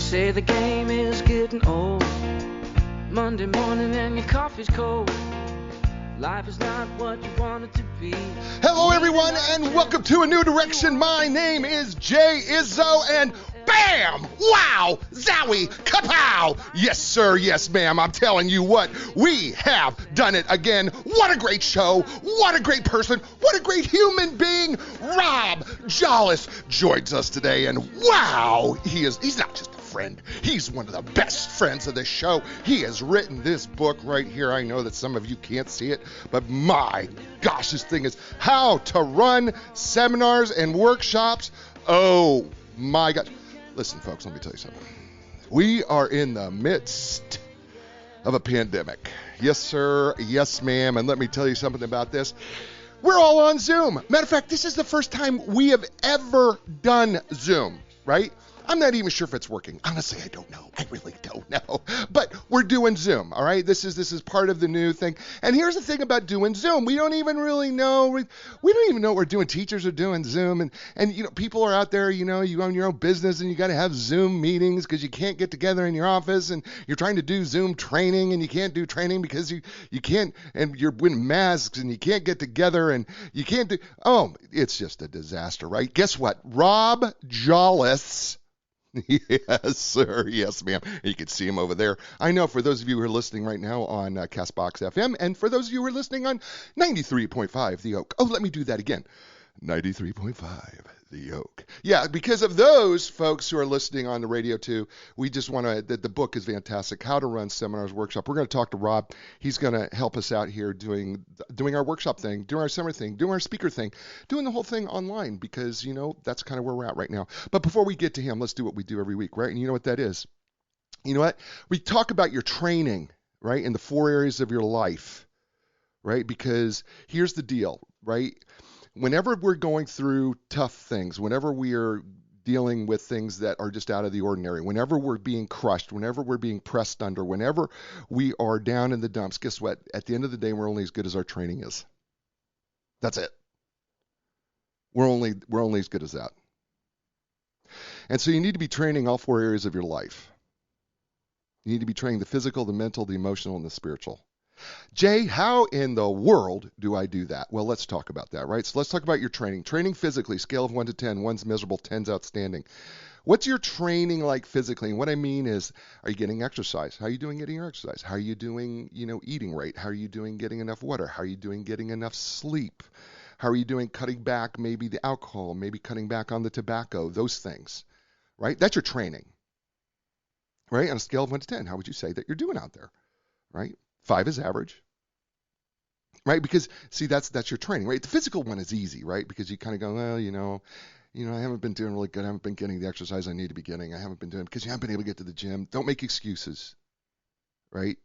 say the game is getting old. Monday morning and your coffee's cold. Life is not what you want it to be. Hello, everyone, and welcome to A New Direction. My name is Jay Izzo, and bam! Wow! Zowie! Kapow! Yes, sir. Yes, ma'am. I'm telling you what, we have done it again. What a great show. What a great person. What a great human being. Rob Jolles joins us today, and wow! He's not just a friend. He's one of the best friends of this show. He has written this book right here. I know that some of you can't see it, but my gosh, this thing is How to Run Seminars and Workshops. Oh my gosh. Listen, folks, let me tell you something. We are in the midst of a pandemic. Yes, sir. Yes, ma'am. And let me tell you something about this. We're all on Zoom. Matter of fact, this is the first time we have ever done Zoom, right? I'm not even sure if it's working. Honestly, I don't know. I really don't know. But we're doing Zoom, all right? This is part of the new thing. And here's the thing about doing Zoom. We don't even really know. We don't even know what we're doing. Teachers are doing Zoom. And you know, people are out there, you own your own business and you got to have Zoom meetings because you can't get together in your office. And you're trying to do Zoom training and you can't do training because you can't, and you're wearing masks and you can't get together and you can't do, it's just a disaster, right? Guess what? Rob Jolles. Yes, sir. Yes, ma'am. You can see him over there. I know for those of you who are listening right now on Castbox FM, and for those of you who are listening on 93.5 The Oak. Oh, let me do that again. 93.5 The Oak. Yeah, because of those folks who are listening on the radio too, we just want to, the book is fantastic, How to Run Seminars Workshop. We're going to talk to Rob. He's going to help us out here doing our workshop thing, doing our seminar thing, doing our speaker thing, doing the whole thing online because, that's kind of where we're at right now. But before we get to him, let's do what we do every week, right? And you know what that is? You know what? We talk about your training, right, in the 4 areas of your life, right? Because here's the deal, right? Whenever we're going through tough things, whenever we are dealing with things that are just out of the ordinary, whenever we're being crushed, whenever we're being pressed under, whenever we are down in the dumps, guess what? At the end of the day, we're only as good as our training is. That's it. We're only as good as that. And so you need to be training all 4 areas of your life. You need to be training the physical, the mental, the emotional, and the spiritual. Jay, how in the world do I do that? Well, let's talk about that, right? So let's talk about your training. Training physically, scale of 1 to 10. 1's miserable, 10's outstanding. What's your training like physically? And what I mean is, are you getting exercise? How are you doing getting your exercise? How are you doing, eating right? How are you doing getting enough water? How are you doing getting enough sleep? How are you doing cutting back maybe the alcohol, maybe cutting back on the tobacco, those things, right? That's your training, right? On a scale of 1 to 10, how would you say that you're doing out there, right? 5 is average, right? Because, see, that's your training, right? The physical one is easy, right? Because you kind of go, well, I haven't been doing really good. I haven't been getting the exercise I need to be getting. I haven't been doing it because you haven't been able to get to the gym. Don't make excuses, right?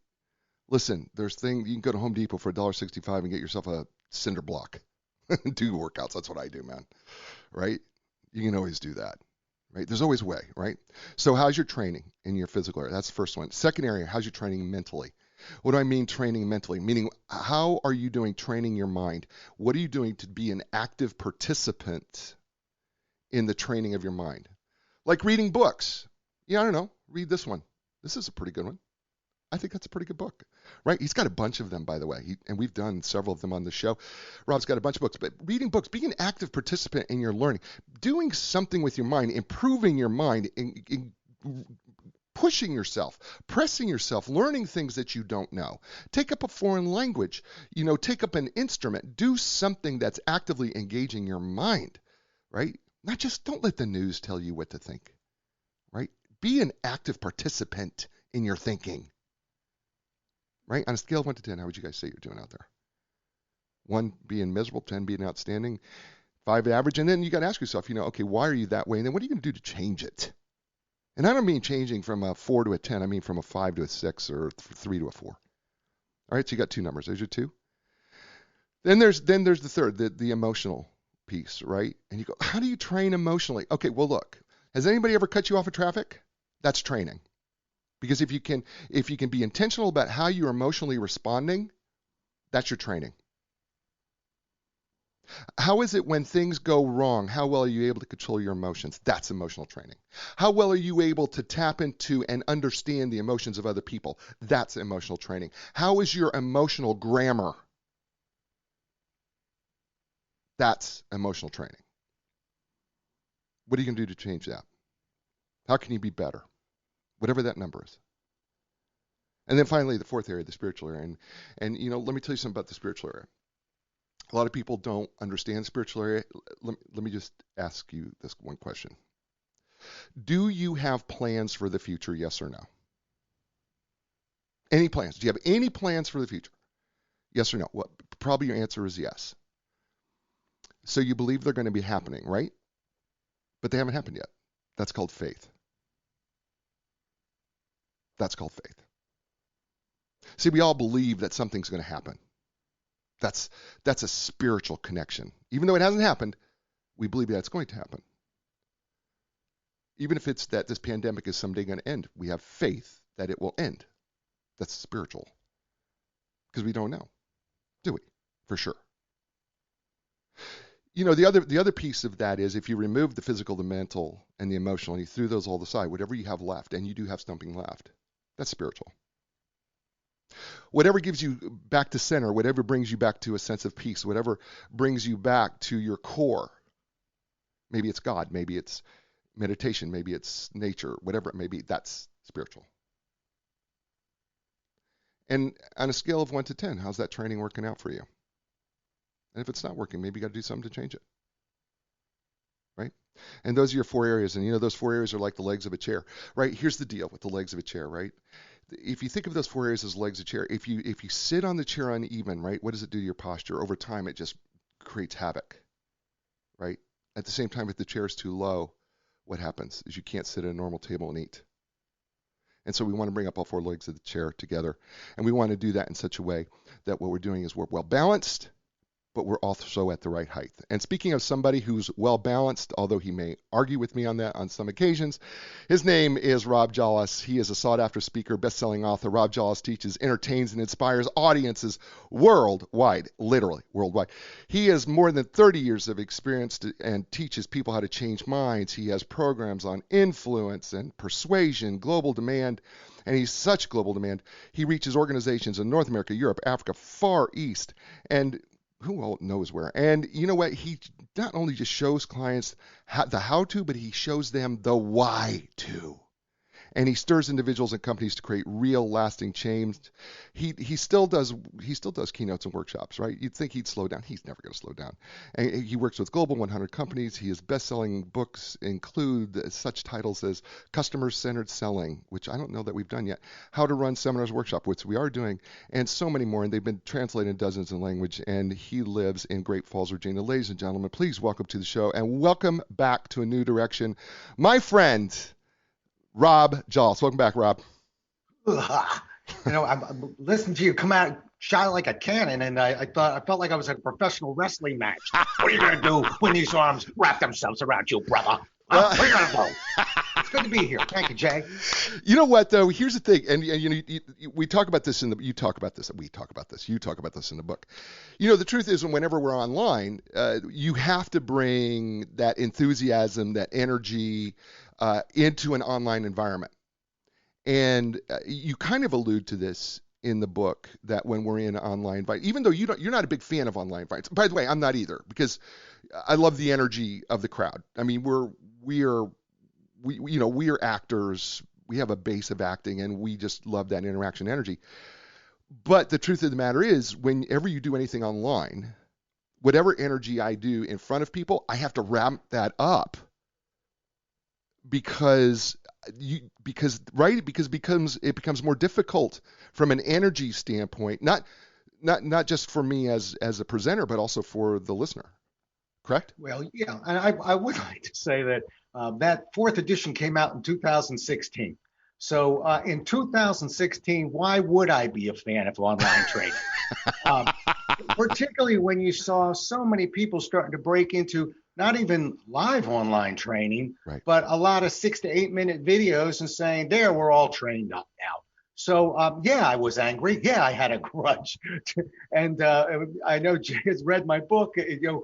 Listen, you can go to Home Depot for $1.65 and get yourself a cinder block. Do workouts. That's what I do, man, right? You can always do that, right? There's always a way, right? So how's your training in your physical area? That's the first one. Second area, how's your training mentally? What do I mean training mentally? Meaning, how are you doing training your mind? What are you doing to be an active participant in the training of your mind? Like reading books. Yeah, I don't know. Read this one. This is a pretty good one. I think that's a pretty good book, right? He's got a bunch of them, by the way, and we've done several of them on the show. Rob's got a bunch of books, but reading books, being an active participant in your learning, doing something with your mind, improving your mind, pushing yourself, pressing yourself, learning things that you don't know. Take up a foreign language, take up an instrument, do something that's actively engaging your mind, right? Don't let the news tell you what to think, right? Be an active participant in your thinking, right? On a scale of 1 to 10, how would you guys say you're doing out there? 1 being miserable, 10 being outstanding, 5 average, and then you got to ask yourself, okay, why are you that way? And then what are you going to do to change it? And I don't mean changing from a 4 to a 10. I mean from a 5 to a 6 or 3 to a 4. All right, so you got 2 numbers. There's your 2. Then there's the third, the emotional piece, right? And you go, how do you train emotionally? Okay, well, look, has anybody ever cut you off of traffic? That's training. Because if you can be intentional about how you're emotionally responding, that's your training. How is it when things go wrong? How well are you able to control your emotions? That's emotional training. How well are you able to tap into and understand the emotions of other people? That's emotional training. How is your emotional grammar? That's emotional training. What are you going to do to change that? How can you be better? Whatever that number is. And then finally, the fourth area, the spiritual area. And let me tell you something about the spiritual area. A lot of people don't understand the spiritual area. Let me just ask you this one question. Do you have plans for the future, yes or no? Any plans? Do you have any plans for the future? Yes or no? Well, probably your answer is yes. So you believe they're going to be happening, right? But they haven't happened yet. That's called faith. That's called faith. See, we all believe that something's going to happen. That's a spiritual connection. Even though it hasn't happened, we believe that it's going to happen. Even if it's that this pandemic is someday going to end, we have faith that it will end. That's spiritual. Because we don't know, do we? For sure. The other piece of that is if you remove the physical, the mental, and the emotional, and you threw those all aside, whatever you have left, and you do have something left, that's spiritual. Whatever gives you back to center, whatever brings you back to a sense of peace, whatever brings you back to your core, maybe it's God, maybe it's meditation, maybe it's nature, whatever it may be, that's spiritual. And on a scale of 1 to 10, how's that training working out for you? And if it's not working, maybe you got to do something to change it. Right? And those are your 4 areas. And those 4 areas are like the legs of a chair. Right? Here's the deal with the legs of a chair, right? If you think of those 4 areas as legs of a chair, if you sit on the chair uneven, right, what does it do to your posture? Over time, it just creates havoc. Right? At the same time, if the chair is too low, what happens is you can't sit at a normal table and eat. And so we want to bring up all 4 legs of the chair together. And we want to do that in such a way that what we're doing is we're well balanced, but we're also at the right height. And speaking of somebody who's well balanced, although he may argue with me on that on some occasions, his name is Rob Jolles. He is a sought-after speaker, best-selling author. Rob Jolles teaches, entertains, and inspires audiences worldwide, literally worldwide. He has more than 30 years of experience and teaches people how to change minds. He has programs on influence and persuasion, global demand, and he's such global demand. He reaches organizations in North America, Europe, Africa, Far East, and who all knows where. And you know what? He not only just shows clients the how to, but he shows them the why to. And he stirs individuals and companies to create real lasting change. He still does keynotes and workshops, right? You'd think he'd slow down. He's never going to slow down. And he works with Global 100 companies. His best-selling books include such titles as Customer-Centered Selling, which I don't know that we've done yet, How to Run Seminars Workshop, which we are doing, and so many more. And they've been translated in dozens of languages. And he lives in Great Falls, Virginia. Ladies and gentlemen, please welcome to the show and welcome back to A New Direction, my friend, Rob Jolles. Welcome back, Rob. I'm listening to you come out shot like a cannon, and I felt like I was at a professional wrestling match. What are you gonna do when these arms wrap themselves around you, brother? What are you gonna do? It's good to be here. Thank you, Jay. You know what, though? Here's the thing, and we talk about this you talk about this in the book. The truth is, whenever we're online, you have to bring that enthusiasm, that energy into an online environment. And you kind of allude to this in the book, that when we're in online fight, even though you're not a big fan of online fights. By the way, I'm not either, because I love the energy of the crowd. I mean, we are actors. We have a base of acting, and we just love that interaction energy. But the truth of the matter is, whenever you do anything online, whatever energy I do in front of people, I have to ramp that up. Because it becomes more difficult from an energy standpoint, not just for me as a presenter, but also for the listener. Correct? Well, yeah, and I would like to say that that 4th edition came out in 2016. So in 2016, why would I be a fan of online training? Particularly when you saw so many people starting to break into not even live online training, right, but a lot of 6 to 8 minute videos and saying, we're all trained up now. So, yeah, I was angry. Yeah, I had a grudge. And I know Jay has read my book.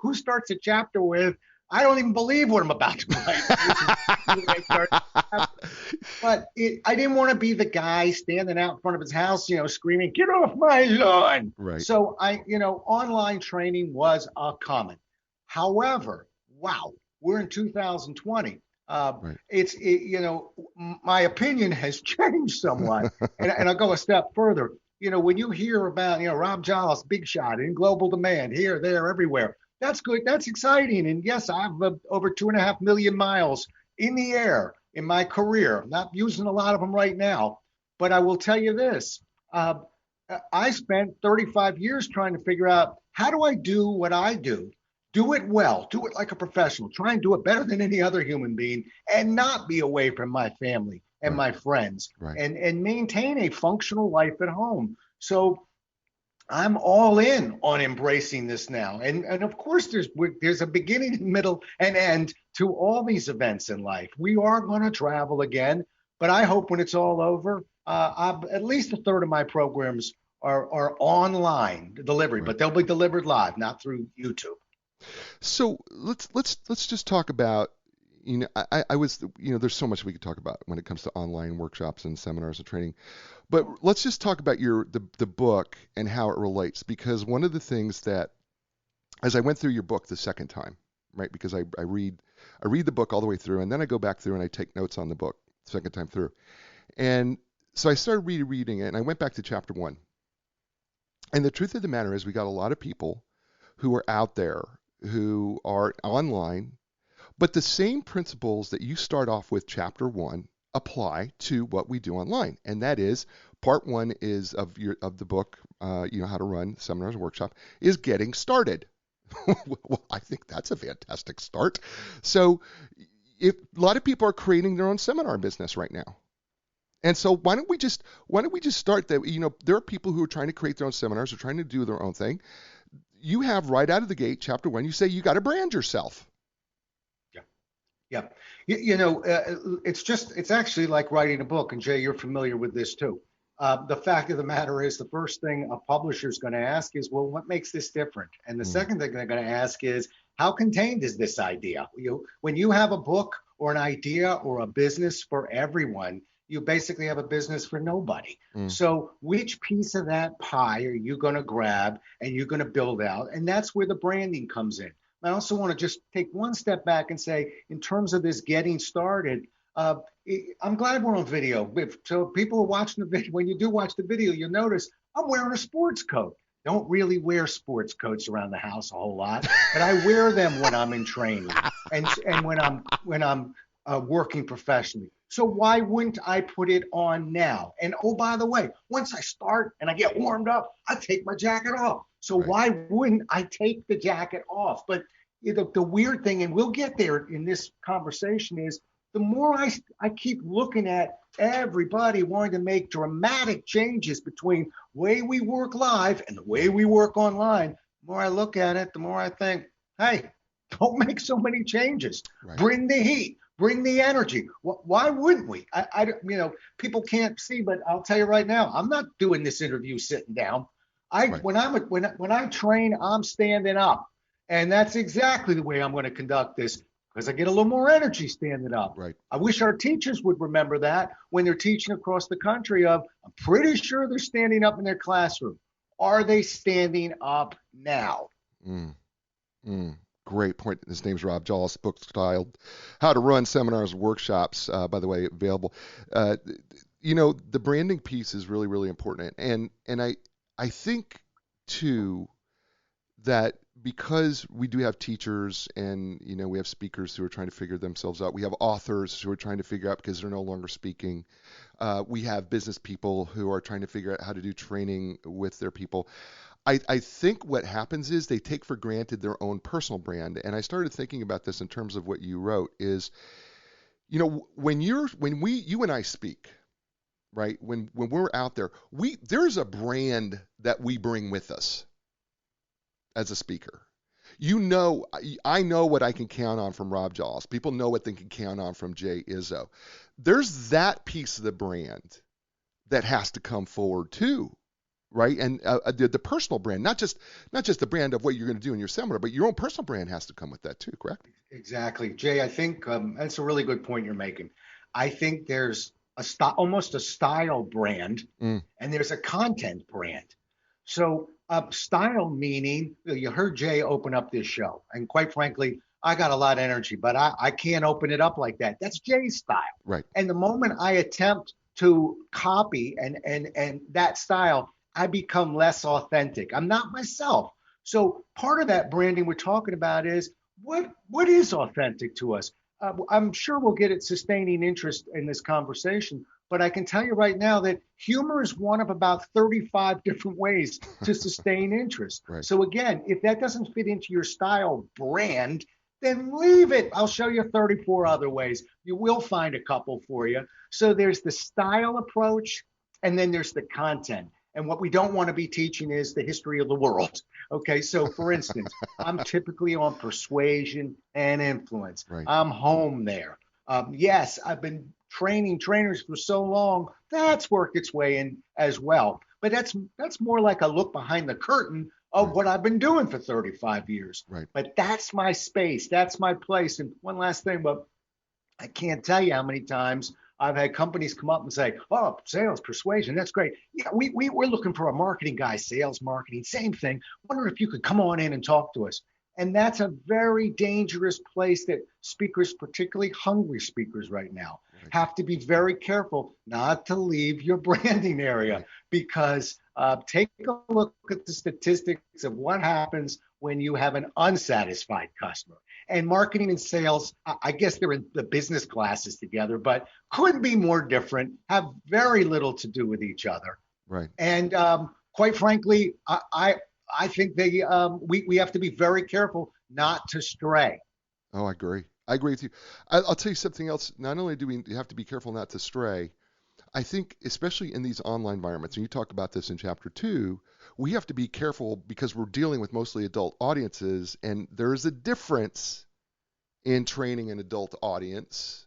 Who starts a chapter with, I don't even believe what I'm about to write. Which is, but I didn't want to be the guy standing out in front of his house, screaming, "Get off my lawn!" Right. So online training was common. However, wow, we're in 2020. Right. My opinion has changed somewhat, and I'll go a step further. When you hear about, Rob Jolles, big shot in global demand here, there, everywhere, that's good. That's exciting. And yes, I have over 2.5 million miles in the air in my career. I'm not using a lot of them right now, but I will tell you this. I spent 35 years trying to figure out, how do I do what I do it well, do it like a professional, try and do it better than any other human being, and not be away from my family and my friends, and maintain a functional life at home. So I'm all in on embracing this now. And of course, there's a beginning, middle, and end to all these events in life. We are going to travel again, but I hope when it's all over, at least a third of my programs are online delivery, but they'll be delivered live, not through YouTube. So let's just talk about, I was, there's so much we could talk about when it comes to online workshops and seminars and training, but let's just talk about the book and how it relates, because one of the things that, as I went through your book the second time, right, because I read the book all the way through, and then I go back through and I take notes on the book the second time through, and so I started reading it, and I went back to chapter 1, and the truth of the matter is, we got a lot of people who are out there who are online, but the same principles that you start off with chapter 1 apply to what we do online. And that is, part 1 is of the book, how to run seminars and workshop, is getting started. Well, I think that's a fantastic start. So if a lot of people are creating their own seminar business right now. And so why don't we just start that? There are people who are trying to create their own seminars, or trying to do their own thing. You have right out of the gate, chapter 1, you say you got to brand yourself. Yeah. It's actually like writing a book. And Jay, you're familiar with this too. The fact of the matter is, the first thing a publisher is going to ask is, well, what makes this different? And the second thing they're going to ask is, how contained is this idea? When you have a book or an idea or a business for everyone, you basically have a business for nobody. So which piece of that pie are you going to grab and you're going to build out? And that's where the branding comes in. I also want to just take one step back and say, in terms of this getting started, I'm glad we're on video. So people are watching the video. When you do watch the video, you'll notice I'm wearing a sports coat. Don't really wear sports coats around the house a whole lot, but I wear them when I'm in training and when I'm working professionally. So why wouldn't I put it on now? And oh, by the way, once I start and I get warmed up, I take my jacket off. So why wouldn't I take the jacket off? But the weird thing, and we'll get there in this conversation, is the more I keep looking at everybody wanting to make dramatic changes between the way we work live and the way we work online, the more I look at it, the more I think, hey, don't make so many changes. Bring the heat. Bring the energy. Why wouldn't we? People can't see, but I'll tell you right now, I'm not doing this interview sitting down. When I train, I'm standing up, and that's exactly the way I'm going to conduct this, because I get a little more energy standing up. I wish our teachers would remember that when they're teaching across the country. I'm pretty sure they're standing up in their classroom. Are they standing up now? Great point. His name's Rob Jolles. Book's titled How to Run Seminars and Workshops, by the way, available. The branding piece is really, really important. And I think, too, that because we do have teachers and, we have speakers who are trying to figure themselves out. We have authors who are trying to figure out because they're no longer speaking. We have business people who are trying to figure out how to do training with their people. I think what happens is they take for granted their own personal brand. And I started thinking about this in terms of what you wrote is, when you and I speak, right? When we're out there, there's a brand that we bring with us as a speaker. I know what I can count on from Rob Jolles. People know what they can count on from Jay Izzo. There's that piece of the brand that has to come forward too, right? And the personal brand, not just the brand of what you're going to do in your seminar, but your own personal brand has to come with that too, correct? Exactly. Jay, I think that's a really good point you're making. I think there's almost a style brand, and there's a content brand. So style meaning, you heard Jay open up this show, and quite frankly, I got a lot of energy, but I can't open it up like that. That's Jay's style. Right. And the moment I attempt to copy and that style, I become less authentic. I'm not myself. So part of that branding we're talking about is what is authentic to us. I'm sure we'll get at sustaining interest in this conversation, but I can tell you right now that humor is one of about 35 different ways to sustain interest. Right. So again, if that doesn't fit into your style brand, then leave it. I'll show you 34 other ways. You will find a couple for you. So there's the style approach, and then there's the content. And what we don't want to be teaching is the history of the world. Okay, so for instance, I'm typically on persuasion and influence. Right. I'm home there. Yes, I've been training trainers for so long. That's worked its way in as well. But that's more like a look behind the curtain of what I've been doing for 35 years. Right. But that's my space. That's my place. And one last thing, but I can't tell you how many times I've had companies come up and say, oh, sales, persuasion, that's great. Yeah, we're looking for a marketing guy, sales, marketing, same thing. Wonder if you could come on in and talk to us. And that's a very dangerous place that speakers, particularly hungry speakers right now, have to be very careful not to leave your branding area, because take a look at the statistics of what happens when you have an unsatisfied customer. And marketing and sales, I guess they're in the business classes together, but couldn't be more different, have very little to do with each other. Right. And quite frankly, I think we have to be very careful not to stray. Oh, I agree. I agree with you. I'll tell you something else. Not only do we have to be careful not to stray, I think especially in these online environments, and you talk about this in chapter 2, we have to be careful because we're dealing with mostly adult audiences, and there is a difference in training an adult audience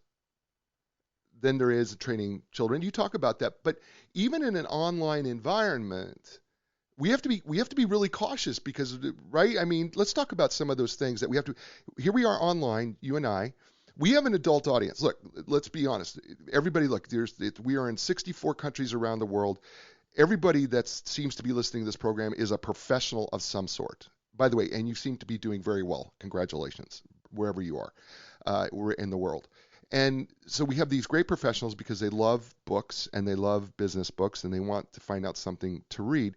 than there is training children. You talk about that, but even in an online environment, we have to be really cautious because, right? I mean, let's talk about some of those things that we have to. Here we are online, you and I. We have an adult audience. Look, let's be honest. Everybody, look, we are in 64 countries around the world. Everybody that seems to be listening to this program is a professional of some sort. By the way, and you seem to be doing very well. Congratulations, wherever you are, we're in the world. And so we have these great professionals because they love books and they love business books and they want to find out something to read.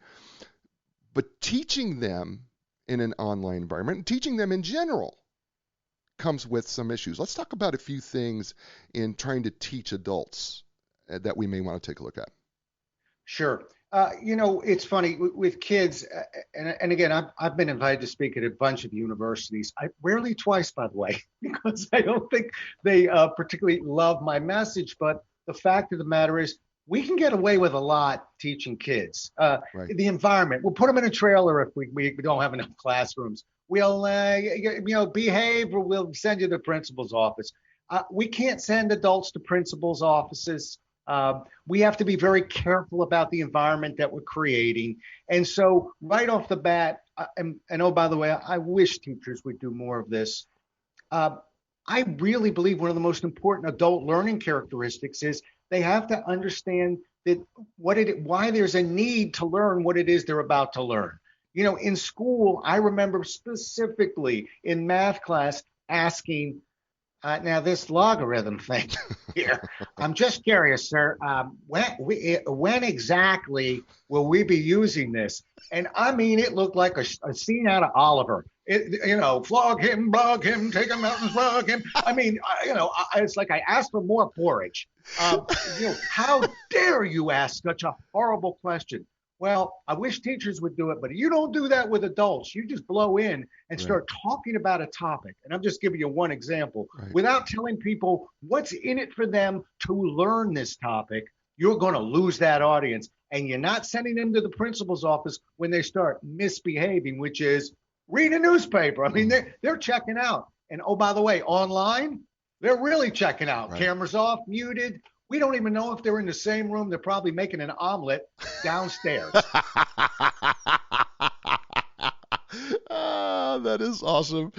But teaching them in an online environment, and teaching them in general, comes with some issues. Let's talk about a few things in trying to teach adults that we may want to take a look at. Sure. It's funny with kids, and again, I've been invited to speak at a bunch of universities. Rarely twice, by the way, because I don't think they particularly love my message. But the fact of the matter is, we can get away with a lot teaching kids. The environment. We'll put them in a trailer if we don't have enough classrooms. We'll behave, or we'll send you to the principal's office. We can't send adults to principal's offices. We have to be very careful about the environment that we're creating. And so right off the bat, and oh, by the way, I wish teachers would do more of this. I really believe one of the most important adult learning characteristics is they have to understand that why there's a need to learn what it is they're about to learn. In school, I remember specifically in math class asking, now this logarithm thing here, I'm just curious, sir, when exactly will we be using this? And I mean, it looked like a scene out of Oliver. Flog him, take him out and flog him. I mean, it's like I asked for more porridge. How dare you ask such a horrible question? Well, I wish teachers would do it, but you don't do that with adults. You just blow in and start talking about a topic. And I'm just giving you one example. Without telling people what's in it for them to learn this topic, you're going to lose that audience. And you're not sending them to the principal's office when they start misbehaving, which is read a newspaper. I mean, they're checking out. And oh, by the way, online, they're really checking out. Cameras off, muted. We don't even know if they're in the same room. They're probably making an omelet downstairs. That is awesome.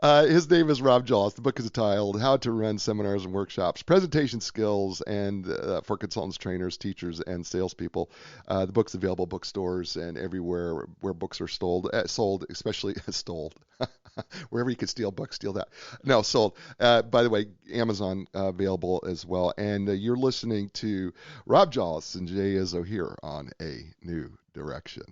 His name is Rob Jolles. The book is titled How to Run Seminars and Workshops, Presentation Skills, and for Consultants, Trainers, Teachers, and Salespeople. The book's available at bookstores and everywhere where books are sold, especially sold. Wherever you could steal books, steal that. No, sold. By the way, Amazon available as well. And you're listening to Rob Jolles and Jay Izzo here on A New Direction.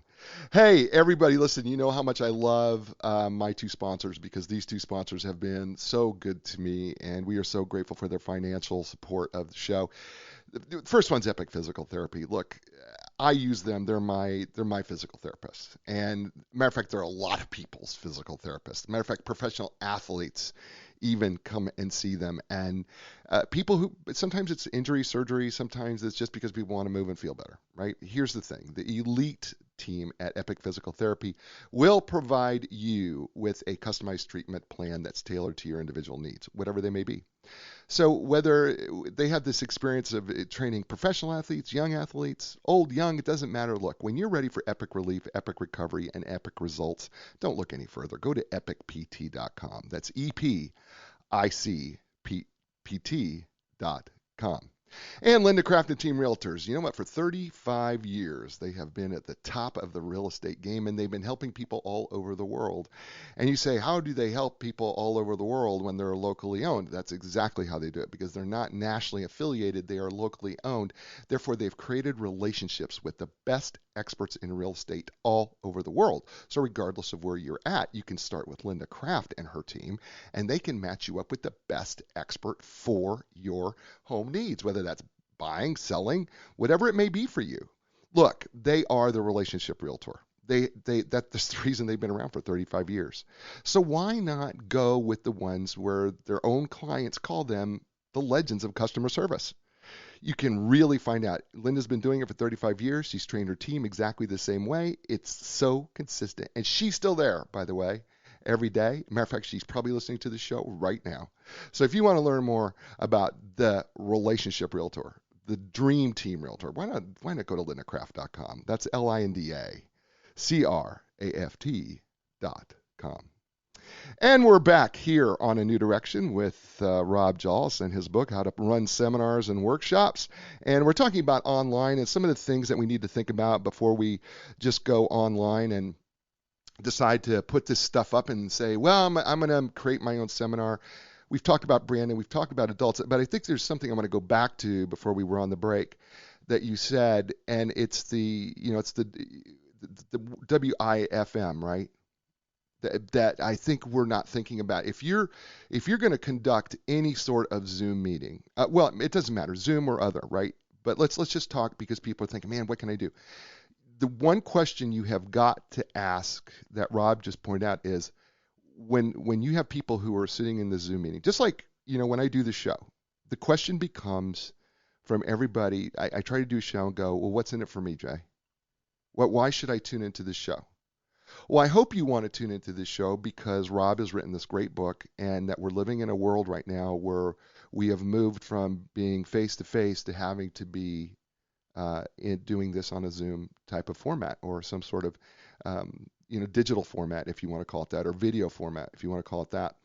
Hey, everybody, listen, you know how much I love my two sponsors, because these two sponsors have been so good to me, and we are so grateful for their financial support of the show. The first one's Epic Physical Therapy. Look, I use them. They're my physical therapists. And matter of fact, they're a lot of people's physical therapists. Matter of fact, professional athletes even come and see them. And people who, sometimes it's injury, surgery, sometimes it's just because people want to move and feel better, right? Here's the thing. The elite team at Epic Physical Therapy will provide you with a customized treatment plan that's tailored to your individual needs, whatever they may be. So whether they have this experience of training professional athletes, young athletes, old, young, it doesn't matter. Look, when you're ready for epic relief, epic recovery, and epic results, don't look any further. Go to epicpt.com. That's EPICPT.com. And Linda Craft and Team Realtors. You know what? For 35 years, they have been at the top of the real estate game, and they've been helping people all over the world. And you say, how do they help people all over the world when they're locally owned? That's exactly how they do it, because they're not nationally affiliated. They are locally owned. Therefore, they've created relationships with the best experts in real estate all over the world. So regardless of where you're at, you can start with Linda Craft and her team, and they can match you up with the best expert for your home needs, whether that's buying, selling, whatever it may be for you. Look, they are the relationship realtor. That's the reason they've been around for 35 years. So why not go with the ones where their own clients call them the legends of customer service? You can really find out. Linda's been doing it for 35 years. She's trained her team exactly the same way. It's so consistent. And she's still there, by the way, every day. Matter of fact, she's probably listening to the show right now. So if you want to learn more about the relationship realtor, the dream team realtor, why not go to lindacraft.com. That's LINDACRAFT.com. And we're back here on A New Direction with Rob Jolles and his book, How to Run Seminars and Workshops. And we're talking about online and some of the things that we need to think about before we just go online and decide to put this stuff up and say, well, I'm going to create my own seminar. We've talked about branding, we've talked about adults, but I think there's something I want to go back to before we were on the break that you said, and it's the WIFM, right? That I think we're not thinking about. If you're going to conduct any sort of Zoom meeting, well, it doesn't matter, Zoom or other, right? But let's just talk, because people are thinking, man, what can I do? The one question you have got to ask that Rob just pointed out is, when you have people who are sitting in the Zoom meeting, just like, when I do the show, the question becomes from everybody, I try to do a show and go, well, what's in it for me, Jay? Why should I tune into this show? Well, I hope you want to tune into this show because Rob has written this great book, and that we're living in a world right now where we have moved from being face-to-face to having to be doing this on a Zoom type of format, or some sort of digital format, if you want to call it that, or video format, if you want to call it that.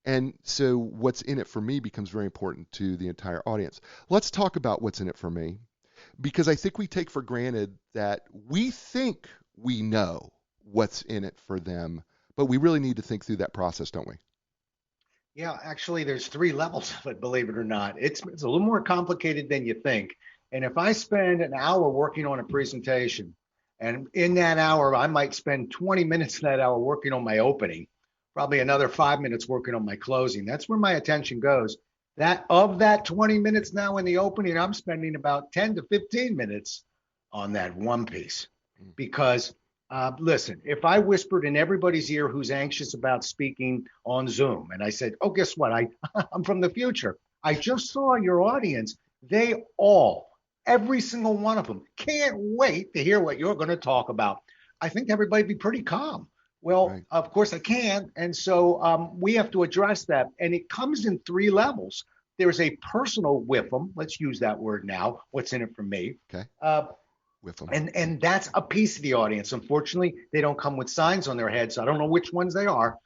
And so what's in it for me becomes very important to the entire audience. Let's talk about what's in it for me, because I think we take for granted that we think we know what's in it for them, but we really need to think through that process, don't we? Yeah, actually, there's 3 levels of it, believe it or not. It's a little more complicated than you think. And if I spend an hour working on a presentation, and in that hour, I might spend 20 minutes in that hour working on my opening, probably another 5 minutes working on my closing. That's where my attention goes. That 20 minutes now in the opening, I'm spending about 10 to 15 minutes on that one piece. Because listen, if I whispered in everybody's ear who's anxious about speaking on Zoom, and I said, oh, guess what? I'm from the future. I just saw your audience. They all, every single one of them, can't wait to hear what you're going to talk about. I think everybody'd be pretty calm. Well, right. Of course I can. And so we have to address that. And it comes in 3 levels. There's a personal with them. Let's use that word now. What's in it for me? Okay. With them. And that's a piece of the audience. Unfortunately, they don't come with signs on their heads. So I don't know which ones they are.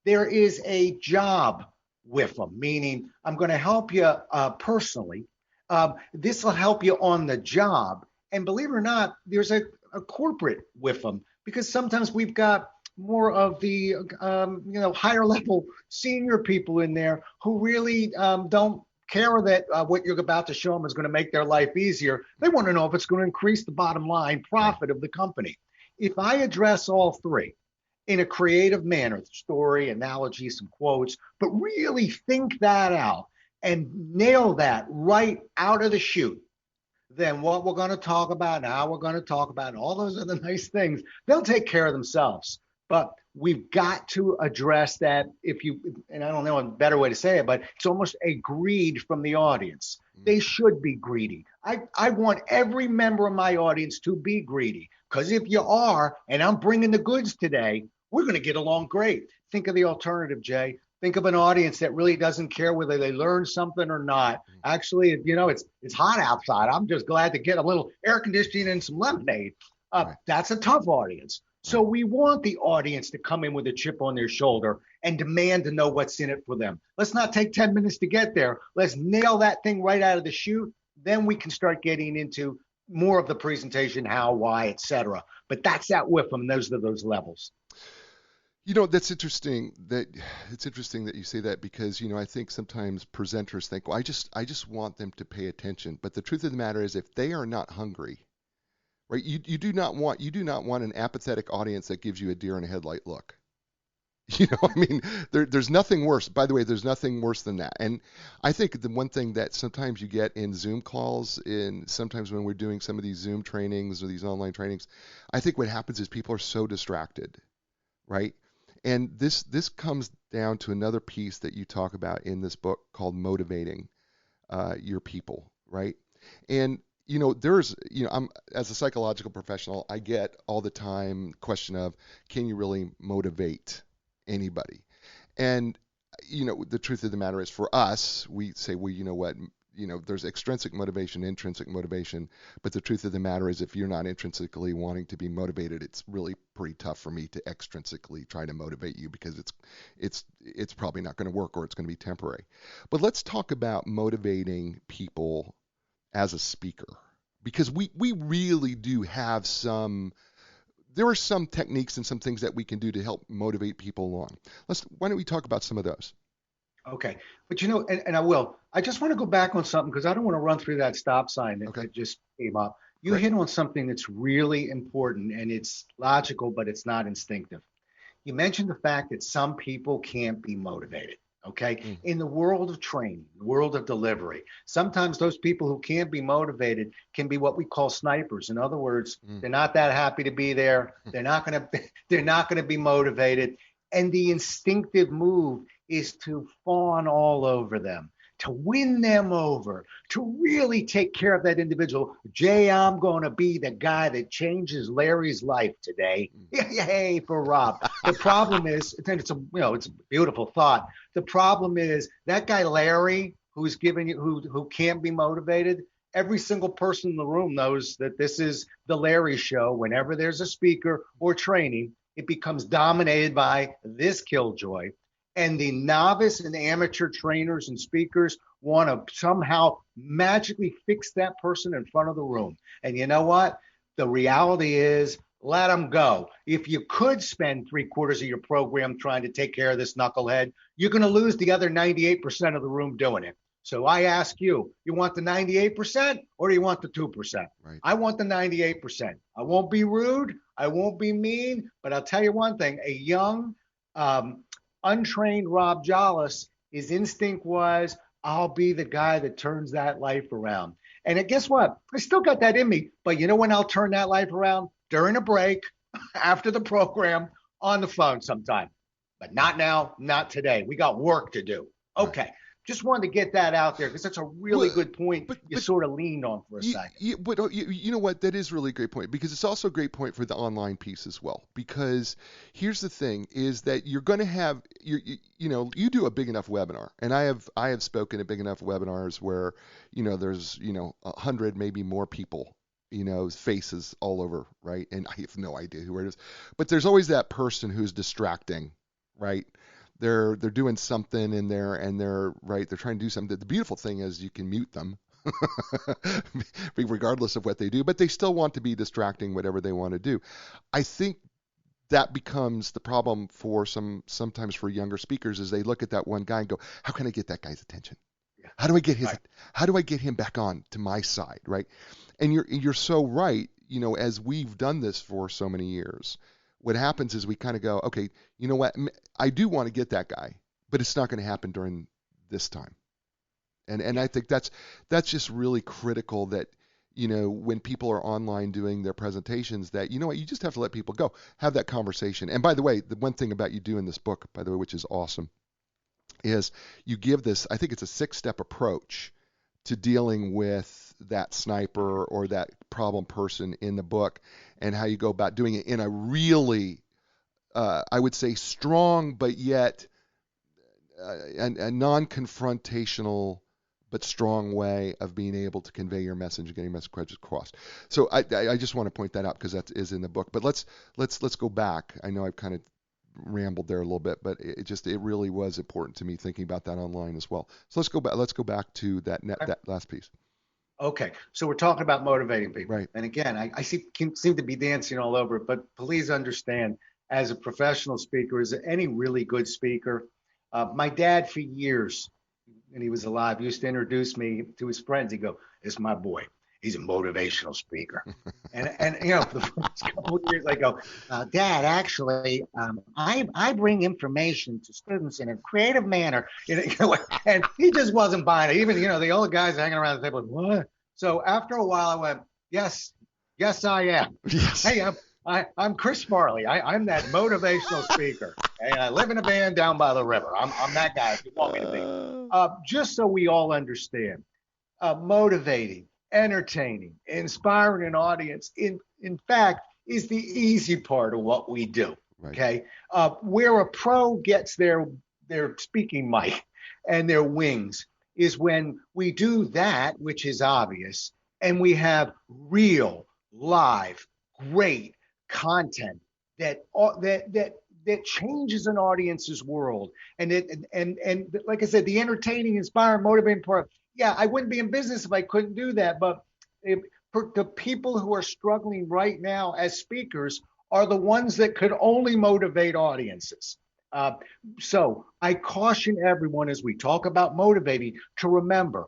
There is a job with them, meaning I'm going to help you personally. This will help you on the job. And believe it or not, there's a corporate with them, because sometimes we've got more of the higher level senior people in there who really don't care that what you're about to show them is going to make their life easier. They want to know if it's going to increase the bottom line profit of the company. If I address all three in a creative manner, story, analogy, some quotes, but really think that out and nail that right out of the chute, then what we're going to talk about and how we're going to talk about and all those other nice things, they'll take care of themselves. But we've got to address that. And I don't know a better way to say it, but it's almost a greed from the audience. They should be greedy. I want every member of my audience to be greedy, because if you are, and I'm bringing the goods today, we're going to get along great. Think of the alternative, Jay. Think of an audience that really doesn't care whether they learn something or not. Actually, it's hot outside. I'm just glad to get a little air conditioning and some lemonade. That's a tough audience. So we want the audience to come in with a chip on their shoulder and demand to know what's in it for them. Let's not take 10 minutes to get there. Let's nail that thing right out of the chute. Then we can start getting into more of the presentation, how, why, etc. But that's that with them. Those are those levels. That's interesting that you say that, because, I think sometimes presenters think, well, I just want them to pay attention. But the truth of the matter is, if they are not hungry, right, you do not want an apathetic audience that gives you a deer in a headlight look. There's nothing worse. By the way, there's nothing worse than that. And I think the one thing that sometimes you get in Zoom calls, sometimes when we're doing some of these Zoom trainings or these online trainings, I think what happens is people are so distracted, right? And this comes down to another piece that you talk about in this book called motivating your people, right? And I'm, as a psychological professional, I get all the time question of, can you really motivate anybody? And the truth of the matter is, for us, we say, well, you know what, there's extrinsic motivation, intrinsic motivation, but the truth of the matter is, if you're not intrinsically wanting to be motivated, it's really pretty tough for me to extrinsically try to motivate you, because it's probably not going to work, or it's going to be temporary. But let's talk about motivating people as a speaker, because we really do have there are some techniques and some things that we can do to help motivate people along. Why don't we talk about some of those? Okay. But and I will, I just want to go back on something, because I don't want to run through that stop sign that just came up. You hit on something that's really important, and it's logical, but it's not instinctive. You mentioned the fact that some people can't be motivated. Okay. In the world of training, the world of delivery, sometimes those people who can't be motivated can be what we call snipers. In other words, they're not that happy to be there. They're not going to be motivated. And the instinctive move is to fawn all over them, to win them over, to really take care of that individual. Jay, I'm going to be the guy that changes Larry's life today. Yay for Rob. The problem is, and it's a beautiful thought. The problem is that guy Larry, who can't be motivated. Every single person in the room knows that this is the Larry show. Whenever there's a speaker or training, it becomes dominated by this killjoy. And the novice and amateur trainers and speakers want to somehow magically fix that person in front of the room. And you know what? The reality is, let them go. If you could spend 3/4 of your program trying to take care of this knucklehead, you're going to lose the other 98% of the room doing it. So I ask you, you want the 98% or do you want the 2%? Right. I want the 98%. I won't be rude. I won't be mean. But I'll tell you one thing, a young, untrained Rob Jolles, his instinct was, I'll be the guy that turns that life around. And guess what? I still got that in me. But you know when I'll turn that life around? During a break, after the program, on the phone sometime. But not now, not today. We got work to do. Okay. just wanted to get that out there because that's a really good point you sort of leaned on for a second. But you know what? That is really a great point, because it's also a great point for the online piece as well. Because here's the thing: is that you're going to have you do a big enough webinar, and I have spoken at big enough webinars where there's 100, maybe more people, faces all over, right? And I have no idea who it is, but there's always that person who's distracting, right? They're doing something in there, and they're trying to do something. The beautiful thing is you can mute them regardless of what they do, but they still want to be distracting whatever they want to do. I think that becomes the problem for sometimes for younger speakers, is they look at that one guy and go, how can I get that guy's attention? How do I get him back on to my side, right? And you're so right. As we've done this for so many years, what happens is we kind of go, okay, you know what? I do want to get that guy, but it's not going to happen during this time. And I think that's just really critical, that when people are online doing their presentations, that you just have to let people go, have that conversation. And by the way, the one thing about you doing this book, by the way, which is awesome, is you give this, I think it's a 6-step approach to dealing with that sniper or that problem person in the book, and how you go about doing it in a really, I would say, strong, but yet a non-confrontational but strong way of being able to convey your message and getting your message across. So I just want to point that out, because that is in the book. But let's go back. I know I've kind of rambled there a little bit, but it really was important to me thinking about that online as well. So let's go back to that last piece. Okay, so we're talking about motivating people, right? And again, I seem to be dancing all over it, but please understand, as a professional speaker, as any really good speaker, my dad for years, when he was alive, used to introduce me to his friends. He'd go, "This is my boy. He's a motivational speaker." and for the first couple of years, I go, "Dad, actually, I bring information to students in a creative manner." And he just wasn't buying it. Even the old guys hanging around the table, what? So after a while, I went, "Yes, I am. Yes. Hey, I'm Chris Farley. I'm that motivational speaker, and I live in a van down by the river. I'm that guy if you want me to be." Just so we all understand, motivating, entertaining, inspiring an audience, in fact, is the easy part of what we do. Right. Okay, where a pro gets their speaking mic and their wings is when we do that, which is obvious, and we have real, live, great content that changes an audience's world. And like I said, the entertaining, inspiring, motivating part. Yeah, I wouldn't be in business if I couldn't do that. But for the people who are struggling right now as speakers are the ones that could only motivate audiences. So I caution everyone, as we talk about motivating, to remember,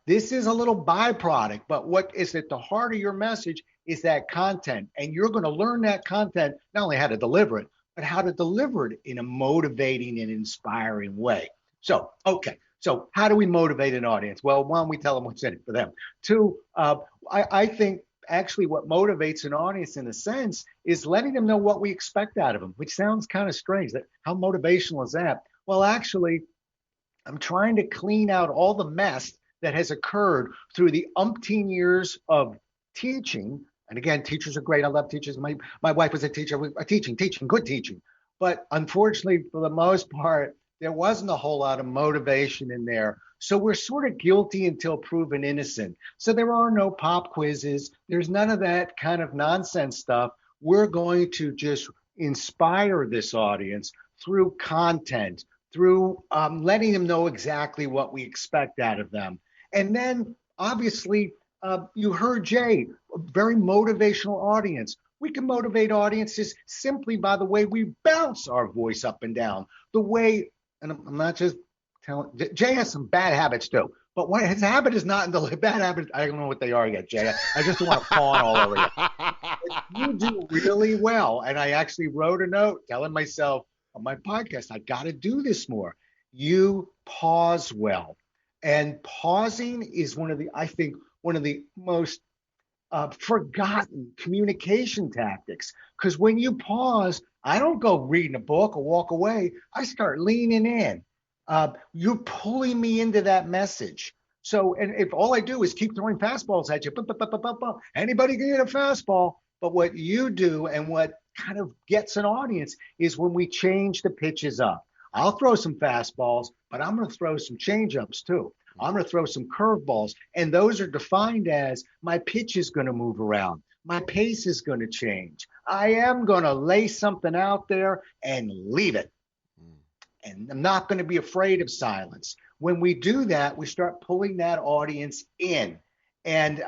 this is a little byproduct, but what is at the heart of your message is that content. And you're going to learn that content, not only how to deliver it, but how to deliver it in a motivating and inspiring way. So, okay. So how do we motivate an audience? Well, one, we tell them what's in it for them. Two, I think actually what motivates an audience in a sense is letting them know what we expect out of them, which sounds kind of strange. How motivational is that? Well, actually, I'm trying to clean out all the mess that has occurred through the umpteen years of teaching. And again, teachers are great. I love teachers. My wife was a teacher. Teaching, good teaching. But unfortunately, for the most part, there wasn't a whole lot of motivation in there. So we're sort of guilty until proven innocent. So there are no pop quizzes. There's none of that kind of nonsense stuff. We're going to just inspire this audience through content, through letting them know exactly what we expect out of them. And then, obviously, you heard Jay, a very motivational audience. We can motivate audiences simply by the way we bounce our voice up and down, the way, and I'm not just telling, Jay has some bad habits too, but what his habit is not in the bad habits, I don't know what they are yet, Jay. I just don't want to fawn all over you. But you do really well, and I actually wrote a note telling myself on my podcast, I got to do this more. You pause well, and pausing is one of the most forgotten communication tactics, because when you pause, I don't go reading a book or walk away. I start leaning in. You're pulling me into that message. So, and if all I do is keep throwing fastballs at you, anybody can get a fastball. But what you do and what kind of gets an audience is when we change the pitches up. I'll throw some fastballs, but I'm going to throw some changeups too. I'm going to throw some curveballs. And those are defined as my pitch is going to move around. My pace is going to change. I am going to lay something out there and leave it. And I'm not going to be afraid of silence. When we do that, we start pulling that audience in. And,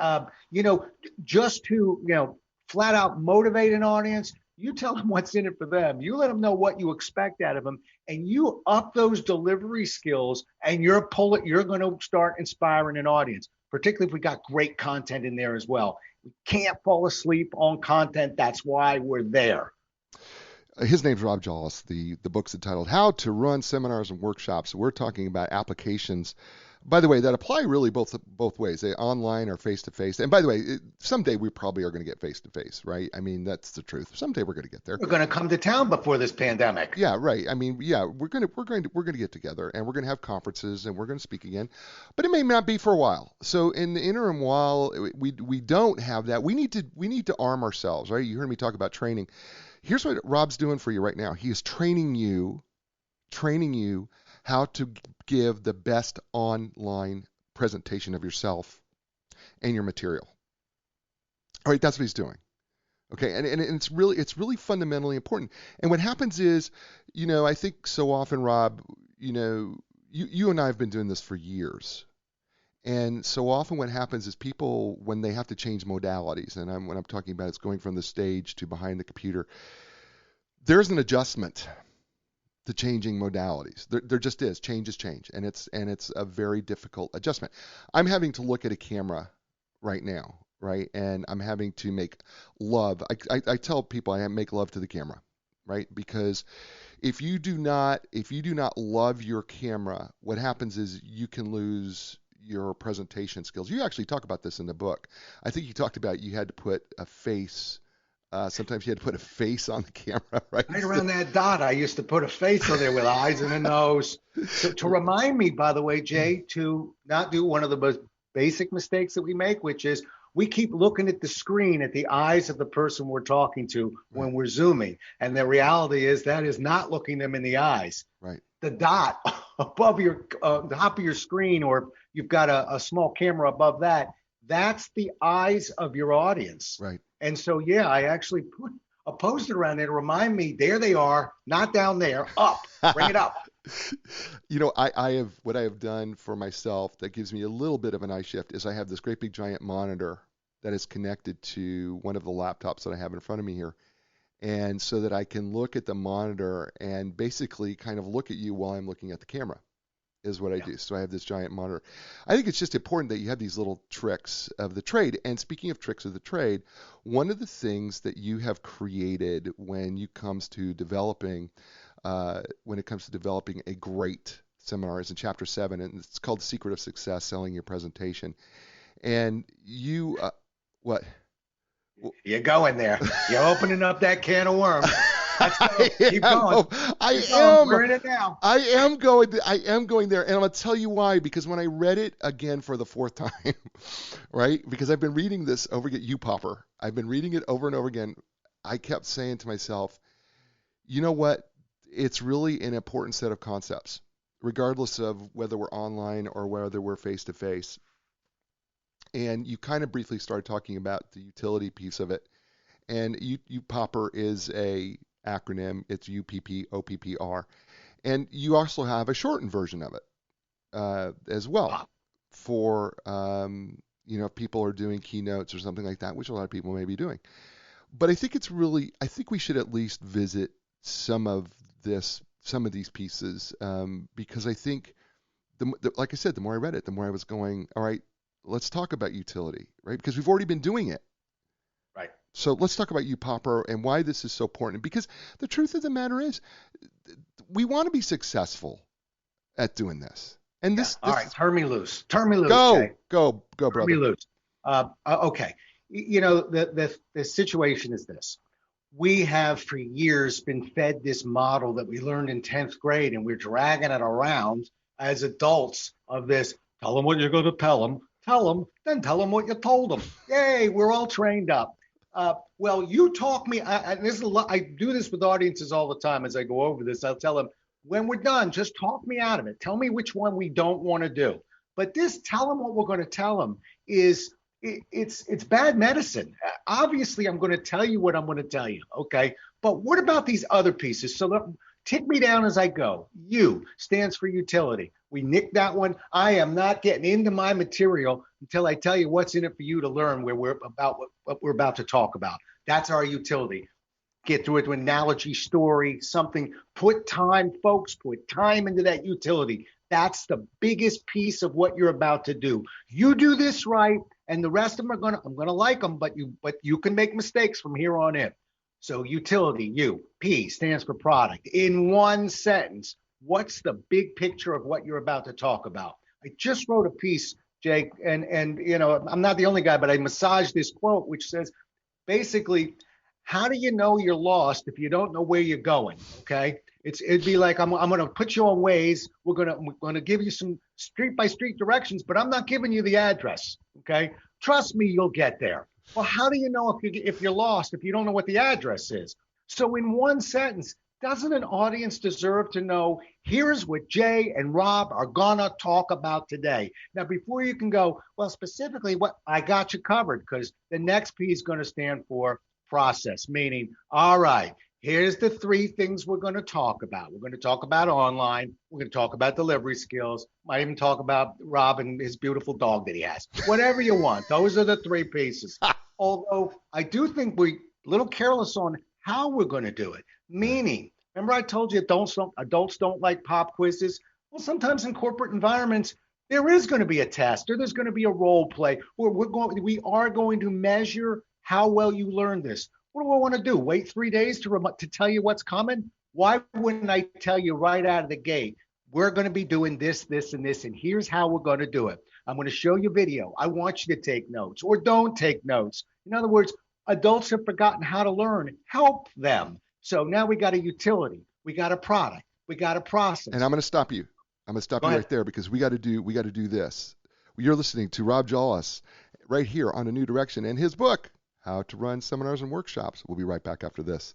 just to, flat out motivate an audience, you tell them what's in it for them. You let them know what you expect out of them, and you up those delivery skills, and you're going to start inspiring an audience, particularly if we got great content in there as well. We can't fall asleep on content. That's why we're there. His name's Rob Jolles. The book's entitled How to Run Seminars and Workshops. We're talking about applications, by the way, that apply really both ways, online or face-to-face. And by the way, someday we probably are going to get face-to-face, right? I mean, that's the truth. Someday we're going to get there. We're going to come to town before this pandemic. Yeah, right. I mean, yeah, we're going to get together, and we're going to have conferences, and we're going to speak again. But it may not be for a while. So in the interim, while we don't have that, we need to arm ourselves, right? You heard me talk about training. Here's what Rob's doing for you right now. He is training you how to give the best online presentation of yourself and your material. All right, that's what he's doing. Okay, and it's really fundamentally important. And what happens is, I think so often, Rob, you and I have been doing this for years. And so often what happens is people, when they have to change modalities, and when I'm talking about it's going from the stage to behind the computer, there's an adjustment to changing modalities. There just is. Change is change, and it's a very difficult adjustment. I'm having to look at a camera right now, right? And I'm having to make love. I tell people I make love to the camera, right? Because if you do not love your camera, what happens is you can lose your presentation skills. You actually talk about this in the book. I think you talked about you had to put a face. Sometimes you had to put a face on the camera, right? Right around that dot, I used to put a face on there with eyes and a nose. To remind me, by the way, Jay, to not do one of the most basic mistakes that we make, which is we keep looking at the screen, at the eyes of the person we're talking to when we're Zooming. And the reality is that is not looking them in the eyes. Right. The dot above your the top of your screen, or you've got a small camera above that, that's the eyes of your audience. Right. And so, yeah, I actually put a poster around there to remind me, there they are, not down there, up, bring it up. What I have done for myself that gives me a little bit of an eye shift is I have this great big giant monitor that is connected to one of the laptops that I have in front of me here. And so that I can look at the monitor and basically kind of look at you while I'm looking at the camera is what I do. So I have this giant monitor. I think it's just important that you have these little tricks of the trade. And speaking of tricks of the trade, one of the things that you have created when it comes to developing a great seminar is in Chapter 7, and it's called The Secret of Success, Selling Your Presentation. And you, what? You're going there. You're opening up that can of worms. Let's go. Keep going. We're in it now. I am going there, and I'm going to tell you why. Because when I read it again for the fourth time, right? Because I've been reading this over again, you Popper. I've been reading it over and over again. I kept saying to myself, you know what? It's really an important set of concepts, regardless of whether we're online or whether we're face-to-face. And you kind of briefly started talking about the utility piece of it. And UPOPR is a acronym. It's UPPOPPR. And you also have a shortened version of it as well for, if people are doing keynotes or something like that, which a lot of people may be doing. But I think we should at least visit some of these pieces because I think, like I said, the more I read it, the more I was going, all right, let's talk about utility, right? Because we've already been doing it. Right. So let's talk about UPOPR and why this is so important. Because the truth of the matter is, we want to be successful at doing this. And this all right, turn me loose. Turn me loose. Go, brother. Turn me loose. Okay. The situation is this. We have for years been fed this model that we learned in 10th grade, and we're dragging it around as adults of this. Tell them what you're going to tell them, then tell them what you told them. Yay, we're all trained up. Well, you talk me. This is a lot, I do this with audiences all the time as I go over this. I'll tell them, when we're done, just talk me out of it. Tell me which one we don't want to do. But this, tell them what we're going to tell them, is it's bad medicine. Obviously, I'm going to tell you what I'm going to tell you, okay? But what about these other pieces? So tick me down as I go. U stands for utility. We nicked that one. I am not getting into my material until I tell you what's in it for you to learn what we're about to talk about. That's our utility. Get through it with an analogy, story, something. Put time, folks, put time into that utility. That's the biggest piece of what you're about to do. You do this right, and the rest of them I'm gonna like them, but you can make mistakes from here on in. So utility, U. P stands for product. In one sentence, what's the big picture of what you're about to talk about? I just wrote a piece, Jake, and I'm not the only guy, but I massaged this quote, which says, basically, how do you know you're lost if you don't know where you're going? Okay. It'd be like, I'm going to put you on Waze. We're going to give you some street by street directions, but I'm not giving you the address. Okay. Trust me, you'll get there. Well, how do you know if you're lost if you don't know what the address is? So in one sentence, doesn't an audience deserve to know, here's what Jay and Rob are gonna talk about today? Now, before you can go, well, specifically, what I got you covered, because the next P is going to stand for process, meaning, all right, here's the three things we're going to talk about. We're going to talk about online. We're going to talk about delivery skills. Might even talk about Rob and his beautiful dog that he has. Whatever you want. Those are the three pieces. Although I do think we're a little careless on how we're going to do it. Meaning, remember I told you adults don't like pop quizzes? Well, sometimes in corporate environments, there is going to be a test or there's going to be a role play where we are going to measure how well you learn this. What do I want to do? Wait 3 days to tell you what's coming? Why wouldn't I tell you right out of the gate? We're going to be doing this, this, and this, and here's how we're going to do it. I'm going to show you video. I want you to take notes or don't take notes. In other words, adults have forgotten how to learn. Help them. So now we got a utility. We got a product. We got a process. And I'm going to stop you. I'm going to stop you right there because we got to do this. You're listening to Rob Jolles right here on A New Direction and his book, How to Run Seminars and Workshops. We'll be right back after this.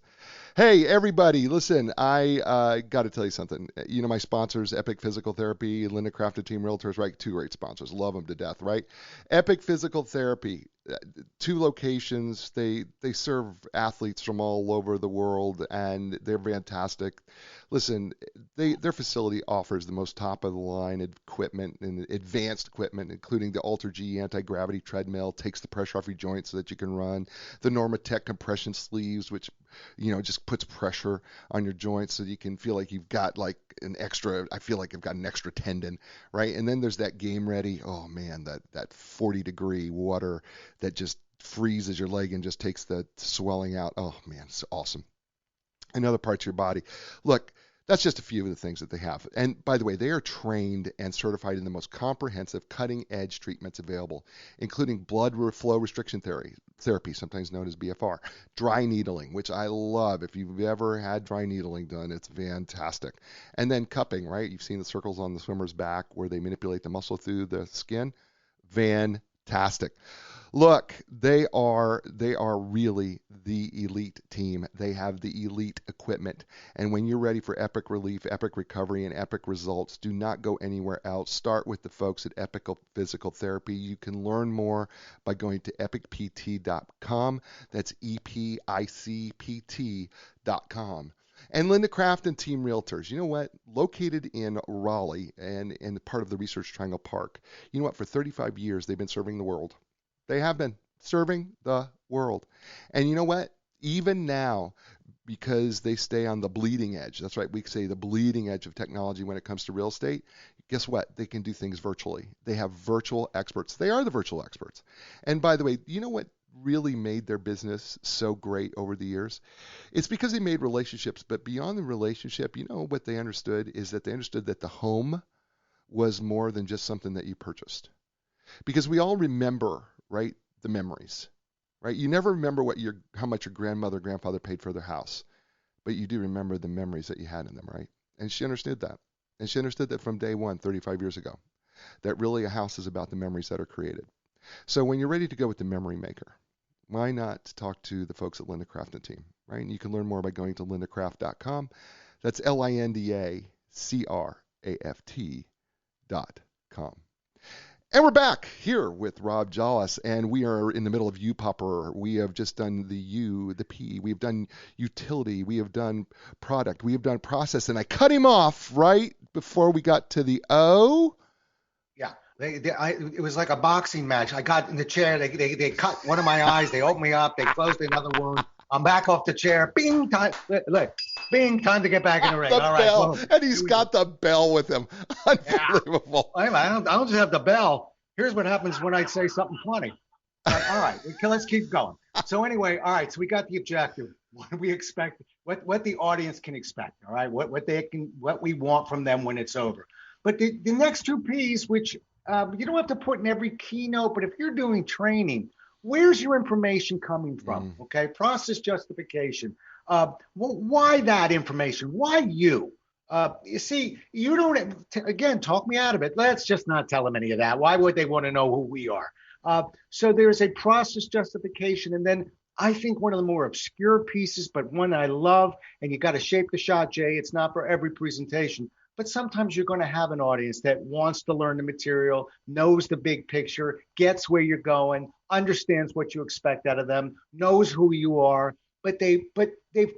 Hey, everybody, listen, I got to tell you something. You know, my sponsors, Epic Physical Therapy, Linda Crafted Team Realtors, right? Two great sponsors. Love them to death, right? Epic Physical Therapy, 2 locations. They serve athletes from all over the world, and they're fantastic. Listen, their facility offers the most top-of-the-line equipment and advanced equipment, including the Ultra G anti-gravity treadmill, takes the pressure off your joints so that you can run, the Normatec compression sleeves, which just puts pressure on your joints so you can feel like you've got like an extra, I feel like I've got an extra tendon, right? And then there's that Game Ready, oh man, that 40-degree water that just freezes your leg and just takes the swelling out. Oh man, it's awesome. And other parts of your body. Look, that's just a few of the things that they have. And by the way, they are trained and certified in the most comprehensive, cutting-edge treatments available, including blood flow restriction therapy, sometimes known as BFR, dry needling, which I love. If you've ever had dry needling done, it's fantastic. And then cupping, right? You've seen the circles on the swimmer's back where they manipulate the muscle through the skin. Fantastic. Look, they are really the elite team. They have the elite equipment. And when you're ready for epic relief, epic recovery, and epic results, do not go anywhere else. Start with the folks at Epic Physical Therapy. You can learn more by going to epicpt.com. That's EPICPT.com. And Linda Craft and Team Realtors, you know what? Located in Raleigh and in part of the Research Triangle Park. You know what? For 35 years, they've been serving the world. They have been serving the world. And you know what? Even now, because they stay on the bleeding edge, that's right, we say the bleeding edge of technology when it comes to real estate, guess what? They can do things virtually. They have virtual experts. They are the virtual experts. And by the way, you know what really made their business so great over the years? It's because they made relationships, but beyond the relationship, you know what they understood is that they understood that the home was more than just something that you purchased. Because we all remember, right, the memories, right? You never remember how much your grandmother, grandfather paid for their house, but you do remember the memories that you had in them, right? And she understood that. And she understood that from day one, 35 years ago, that really a house is about the memories that are created. So when you're ready to go with the memory maker, why not talk to the folks at Linda Craft and team, right? And you can learn more by going to lindacraft.com. That's LINDACRAFT.com. And we're back here with Rob Jolles, and we are in the middle of U-Popper. We have just done the U, the P. We've done utility. We have done product. We have done process. And I cut him off right before we got to the O. Yeah, it was like a boxing match. I got in the chair. They cut one of my eyes. They opened me up. They closed another wound. I'm back off the chair. Bing, time. Look, bing, time to get back in the ring. The All right, bell. boom. And he's got the bell with him. Unbelievable. Yeah. I don't just have the bell. Here's what happens when I say something funny. All right, let's keep going. So anyway, all right, so we got the objective. What we expect, what the audience can expect, all right, what we want from them when it's over. But the next two P's, which you don't have to put in every keynote, but if you're doing training, where's your information coming from? Okay, process justification. Why that information? Why you? You see, you don't, again, talk me out of it. Let's just not tell them any of that. Why would they want to know who we are? So there's a process justification. And then I think one of the more obscure pieces, but one I love, and you got to shape the shot, Jay. It's not for every presentation, but sometimes you're going to have an audience that wants to learn the material, knows the big picture, gets where you're going, understands what you expect out of them, knows who you are. But they've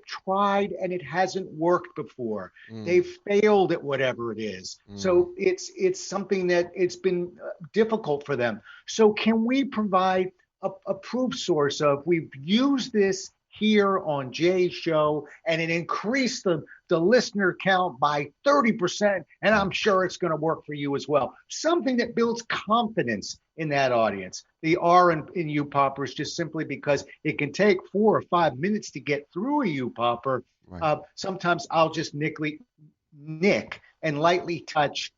tried and it hasn't worked before. They've failed at whatever it is. So it's something that it's been difficult for them. So can we provide a proof source of we've used this here on Jay's show and it increased the listener count by 30%, and I'm sure it's going to work for you as well. Something that builds confidence in that audience. The R in U-Popper is just simply because it can take 4 or 5 minutes to get through a U-Popper. Right. Sometimes I'll just nick and lightly touch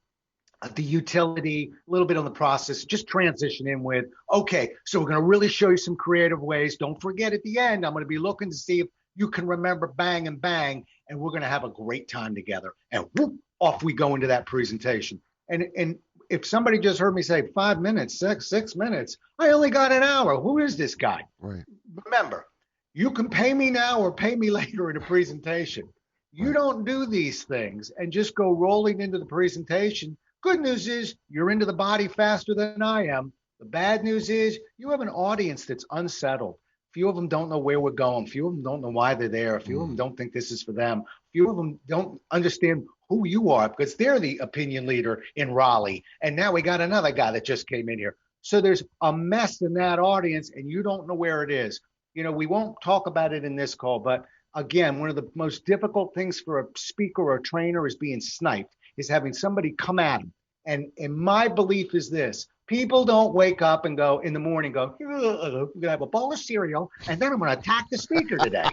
the utility, a little bit on the process, just transition in with, okay, so we're going to really show you some creative ways. Don't forget at the end, I'm going to be looking to see if you can remember bang and bang, and we're going to have a great time together. And whoop, off we go into that presentation. And if somebody just heard me say 5 minutes, six minutes, I only got an hour. Who is this guy? Right. Remember, you can pay me now or pay me later in a presentation. You don't do these things and just go rolling into the presentation. Good news is you're into the body faster than I am. The bad news is you have an audience that's unsettled. Few of them don't know where we're going. Few of them don't know why they're there. Few of them don't think this is for them. Few of them don't understand who you are because they're the opinion leader in Raleigh. And now we got another guy that just came in here. So there's a mess in that audience and you don't know where it is. You know, we won't talk about it in this call, but again, one of the most difficult things for a speaker or a trainer is being sniped, is having somebody come at them. And my belief is this: people don't wake up and go in the morning, go, we're going to have a bowl of cereal, and then I'm going to attack the speaker today.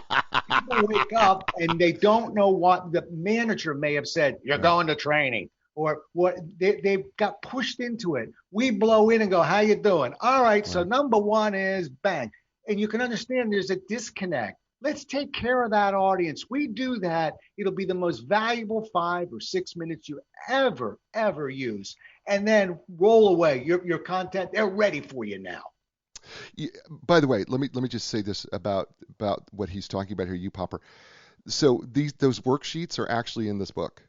People wake up and they don't know what the manager may have said. You're going to training, or what they've got pushed into it. We blow in and go, how you doing? All right. So number one is bang. And you can understand there's a disconnect. Let's take care of that audience. We do that, it'll be the most valuable 5 or 6 minutes you ever use. And then roll away your content. They're ready for you now. Yeah, by the way, let me just say this about what he's talking about here, U-Popper. So those worksheets are actually in this book.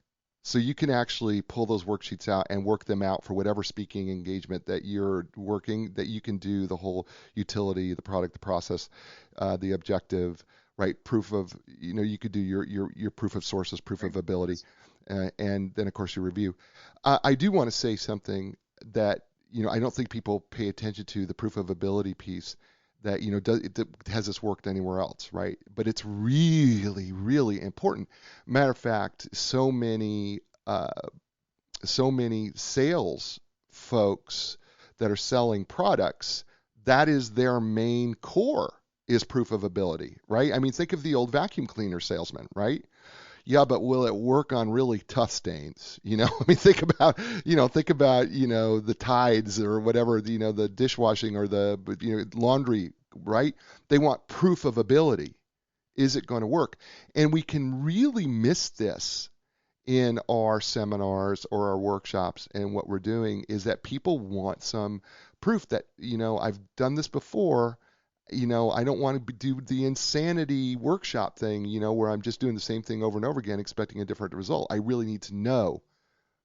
So you can actually pull those worksheets out and work them out for whatever speaking engagement that you're working, that you can do the whole utility, the product, the process, the objective, right? Proof of, you could do your proof of sources, proof of ability, and then of course your review. I do want to say something that, I don't think people pay attention to, the proof of ability piece that, has this worked anywhere else, right? But it's really, really important. Matter of fact, so many sales folks that are selling products, that is their main core, is proof of ability, right? I mean, think of the old vacuum cleaner salesman, right? Yeah, but will it work on really tough stains? I mean, think about the Tides or whatever, the dishwashing or the, laundry right? They want proof of ability. Is it going to work? And we can really miss this in our seminars or our workshops. And what we're doing is that people want some proof that, I've done this before. I don't want to do the insanity workshop thing, where I'm just doing the same thing over and over again, expecting a different result. I really need to know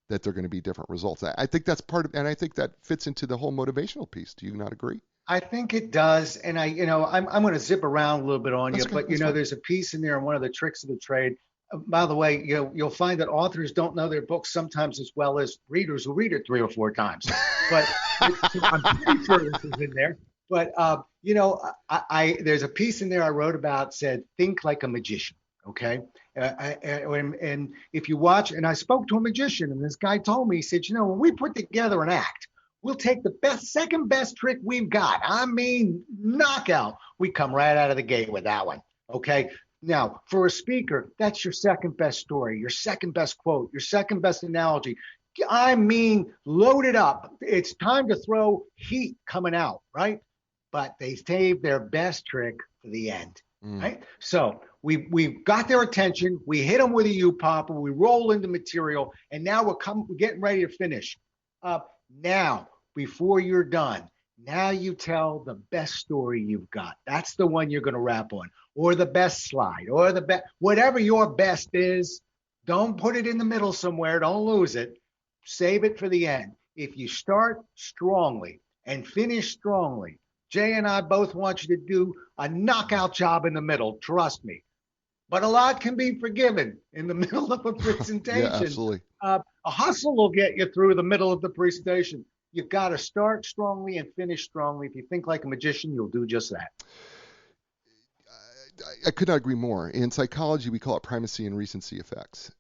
that they're going to be different results. I think that's and I think that fits into the whole motivational piece. Do you not agree? I think it does. And I'm going to zip around a little bit on That's you, okay. but Fine. there's a piece in there on one of the tricks of the trade. By the way, you'll find that authors don't know their books sometimes as well as readers who read it 3 or 4 times. But I'm pretty sure this is in there. But there's a piece in there I wrote about said, think like a magician. Okay. And if you watch, and I spoke to a magician, and this guy told me, he said, when we put together an act, we'll take the second best trick we've got. I mean, knockout. We come right out of the gate with that one. Okay. Now, for a speaker, that's your second best story, your second best quote, your second best analogy. I mean, load it up. It's time to throw heat coming out, right? But they saved their best trick for the end, right? So we've got their attention. We hit them with a U-popper. We roll into material, and now we're getting ready to finish. Now, before you're done, now you tell the best story you've got. That's the one you're going to wrap on, or the best slide, or the best, whatever your best is. Don't put it in the middle somewhere. Don't lose it. Save it for the end. If you start strongly and finish strongly, Jay and I both want you to do a knockout job in the middle. Trust me. But a lot can be forgiven in the middle of a presentation. Yeah, absolutely. A hustle will get you through the middle of the presentation. You've got to start strongly and finish strongly. If you think like a magician, you'll do just that. I could not agree more. In psychology, we call it primacy and recency effects.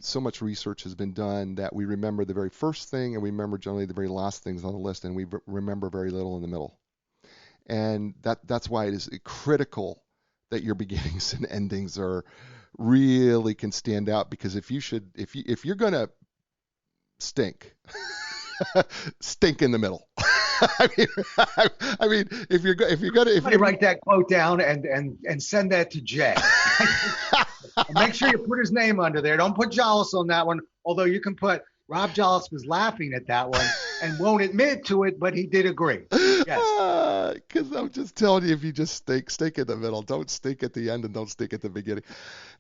So much research has been done that we remember the very first thing, and we remember generally the very last things on the list, and we remember very little in the middle. And that's why it is critical that your beginnings and endings are really can stand out, because if you're gonna stink, stink in the middle. I mean, if you're gonna write that quote down and send that to Jay. Make sure you put his name under there. Don't put Jolles on that one. Although you can put Rob Jolles was laughing at that one and won't admit to it, but he did agree. Yes. Because I'm just telling you, if you just stink in the middle, don't stink at the end and don't stink at the beginning.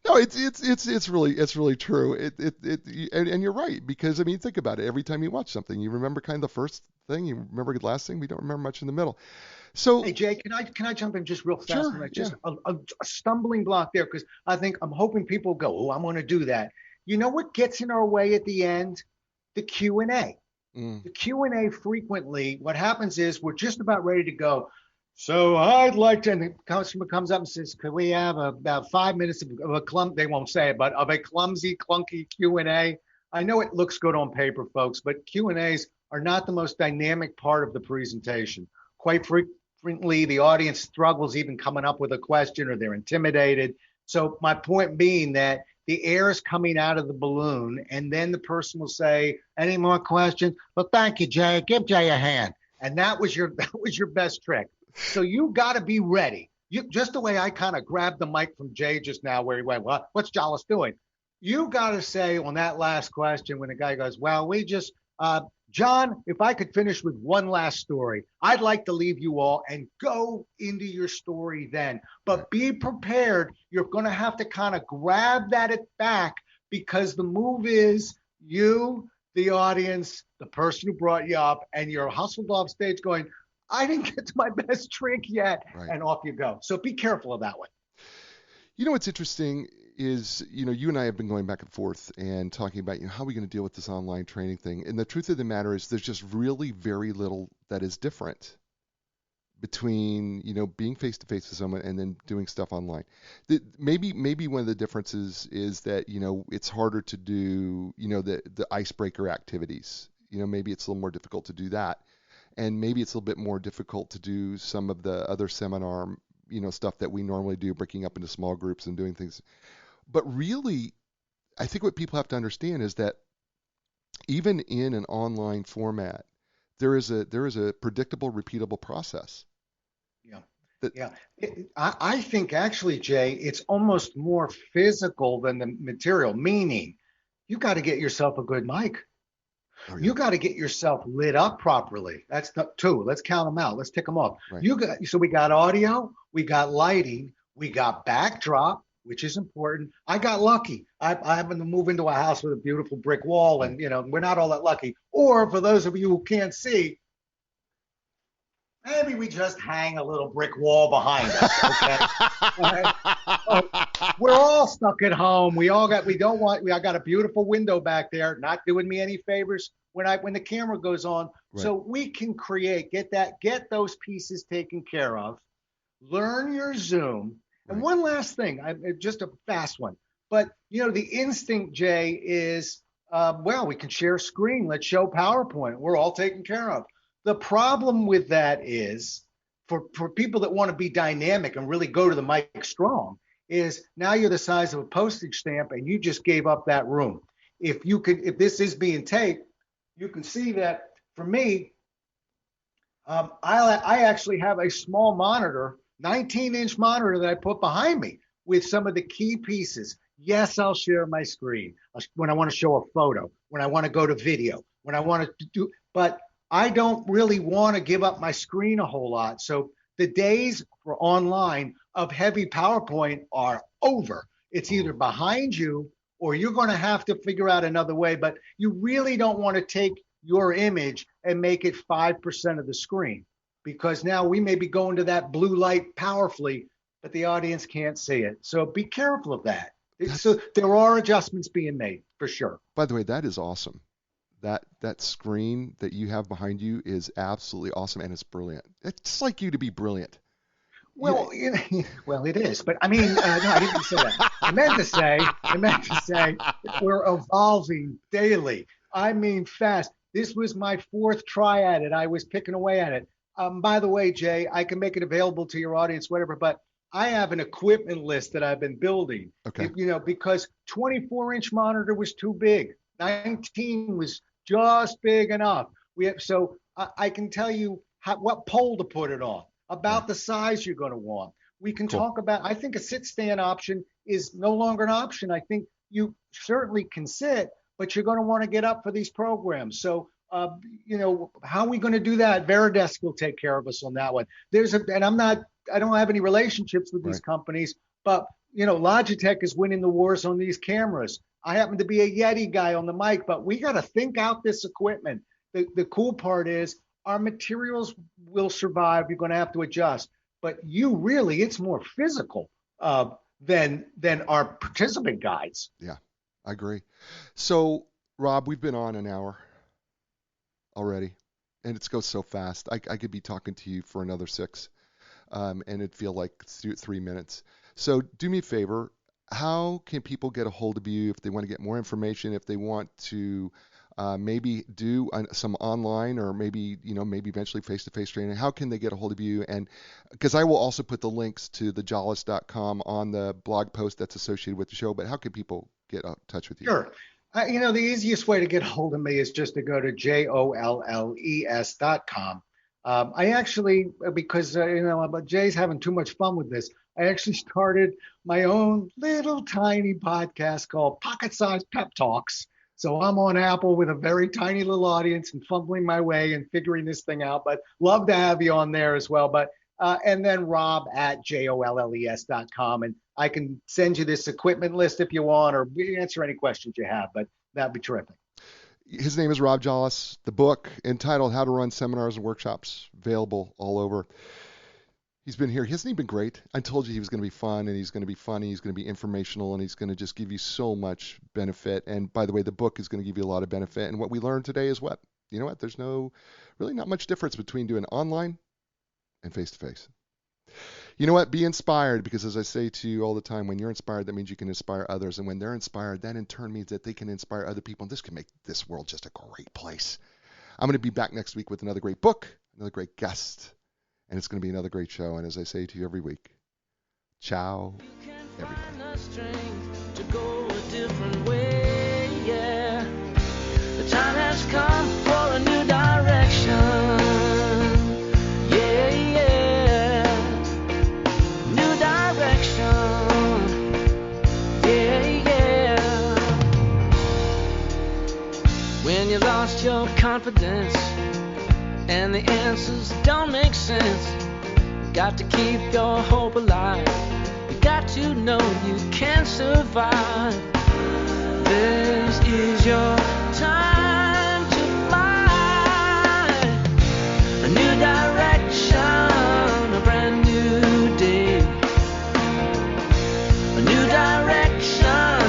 No, it's really true. And you're right, because I mean, think about it. Every time you watch something, you remember kind of the first thing, you remember the last thing. We don't remember much in the middle. So, hey Jay, can I jump in just real fast? Sure, Just a stumbling block there, because I'm hoping people go, oh, I'm going to do that. You know what gets in our way at the end? The Q&A. The Q&A frequently, what happens is we're just about ready to go. So I'd like to, and the customer comes up and says, could we have about 5 minutes of a they won't say it, but of a clumsy, clunky Q&A. I know it looks good on paper, folks, but Q&As are not the most dynamic part of the presentation. Quite frequently, the audience struggles even coming up with a question, or they're intimidated. So my point being that the air is coming out of the balloon, and then the person will say, any more questions? Well, thank you, Jay. Give Jay a hand. And that was your best trick. So you got to be ready. Just the way I kind of grabbed the mic from Jay just now, where he went, well, what's Jolles doing? You got to say on that last question, when the guy goes, well, we just, John, if I could finish with one last story, I'd like to leave you all and go into your story then. But be prepared. You're going to have to kind of grab that back, because the move is you, the audience, the person who brought you up, and you're hustled off stage going, I didn't get to my best trick yet. Right. And off you go. So be careful of that one. You know what's interesting is, you and I have been going back and forth and talking about, how are we going to deal with this online training thing? And the truth of the matter is there's just really very little that is different between, being face-to-face with someone and then doing stuff online. Maybe one of the differences is that, it's harder to do, the icebreaker activities. Maybe it's a little more difficult to do that. And maybe it's a little bit more difficult to do some of the other seminar, stuff that we normally do, breaking up into small groups and doing things. But really, I think what people have to understand is that even in an online format, there is a predictable, repeatable process. Yeah. Yeah. I think actually, Jay, it's almost more physical than the material, meaning you got to get yourself a good mic. Oh, yeah. You got to get yourself lit up properly. That's the two. Let's count them out. Let's tick them off. Right. So we got audio, we got lighting, we got backdrop, which is important. I got lucky. I happen to move into a house with a beautiful brick wall, and we're not all that lucky. Or for those of you who can't see, maybe we just hang a little brick wall behind us. Okay. We're all stuck at home. I got a beautiful window back there, not doing me any favors when the camera goes on. Right. So we can get those pieces taken care of. Learn your Zoom. And Right. one last thing, just a fast one. But the instinct, Jay, is we can share a screen. Let's show PowerPoint. We're all taken care of. The problem with that is for people that want to be dynamic and really go to the mic strong is now you're the size of a postage stamp and you just gave up that room. If this is being taped, you can see that for me, I actually have a small monitor, 19-inch monitor that I put behind me with some of the key pieces. Yes, I'll share my screen when I want to show a photo, when I want to go to video, when I want to do, but I don't really want to give up my screen a whole lot. So the days for online of heavy PowerPoint are over. It's either behind you or you're going to have to figure out another way, but you really don't want to take your image and make it 5% of the screen, because now we may be going to that blue light powerfully, but the audience can't see it. So be careful of that. So there are adjustments being made for sure. By the way, that is awesome. That screen that you have behind you is absolutely awesome, and it's brilliant. It's just like you to be brilliant. Well, it is, but I mean, no, I didn't say that. I meant to say we're evolving daily. I mean, fast. This was my 4th try at it. I was picking away at it. By the way, Jay, I can make it available to your audience, whatever, but I have an equipment list that I've been building. Okay. Because 24-inch monitor was too big. 19 was just big enough. So I can tell you what pole to put it on, about the size you're going to want. We can talk about, I think a sit-stand option is no longer an option. I think you certainly can sit, but you're going to want to get up for these programs. So, how are we going to do that? Veridesk will take care of us on that one. I don't have any relationships with these companies, but Logitech is winning the wars on these cameras. I happen to be a Yeti guy on the mic, but we got to think out this equipment. The cool part is our materials will survive. You're going to have to adjust, but it's more physical than our participant guides. Yeah, I agree. So, Rob, we've been on an hour already, and it goes so fast. I could be talking to you for another 6, and it'd feel like 3 minutes. So do me a favor. How can people get a hold of you if they want to get more information, if they want to maybe do some online or maybe eventually face-to-face training? How can they get a hold of you? And because I will also put the links to the Jolles.com on the blog post that's associated with the show, but how can people get in touch with you? Sure. The easiest way to get a hold of me is just to go to jolles.com. I actually, because Jay's having too much fun with this, I actually started my own little tiny podcast called Pocket Size Pep Talks. So I'm on Apple with a very tiny little audience and fumbling my way and figuring this thing out, but love to have you on there as well. But and then Rob at jolles.com, and I can send you this equipment list if you want, or answer any questions you have, but that'd be terrific. His name is Rob Jolles. The book entitled How to Run Seminars and Workshops, available all over. He's been here. Hasn't he been great? I told you he was going to be fun, and he's going to be funny. He's going to be informational, and he's going to just give you so much benefit. And by the way, the book is going to give you a lot of benefit. And what we learned today is what? You know what? There's really not much difference between doing online and face-to-face. You know what? Be inspired, because as I say to you all the time, when you're inspired, that means you can inspire others. And when they're inspired, that in turn means that they can inspire other people. And this can make this world just a great place. I'm going to be back next week with another great book, another great guest, and it's going to be another great show. And as I say to you every week, ciao, everybody. To go a different way, yeah. The time has come for a new direction. Yeah, yeah. confidence, and the answers don't make sense. You got to keep your hope alive. You got to know you can survive. This is your time to fly. A new direction, a brand new day. A new direction,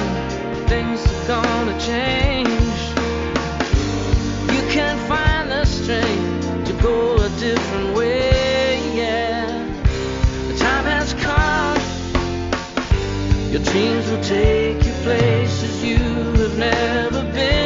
things are gonna change. You can find the strength to go a different way, yeah. The time has come. Your dreams will take you places you have never been.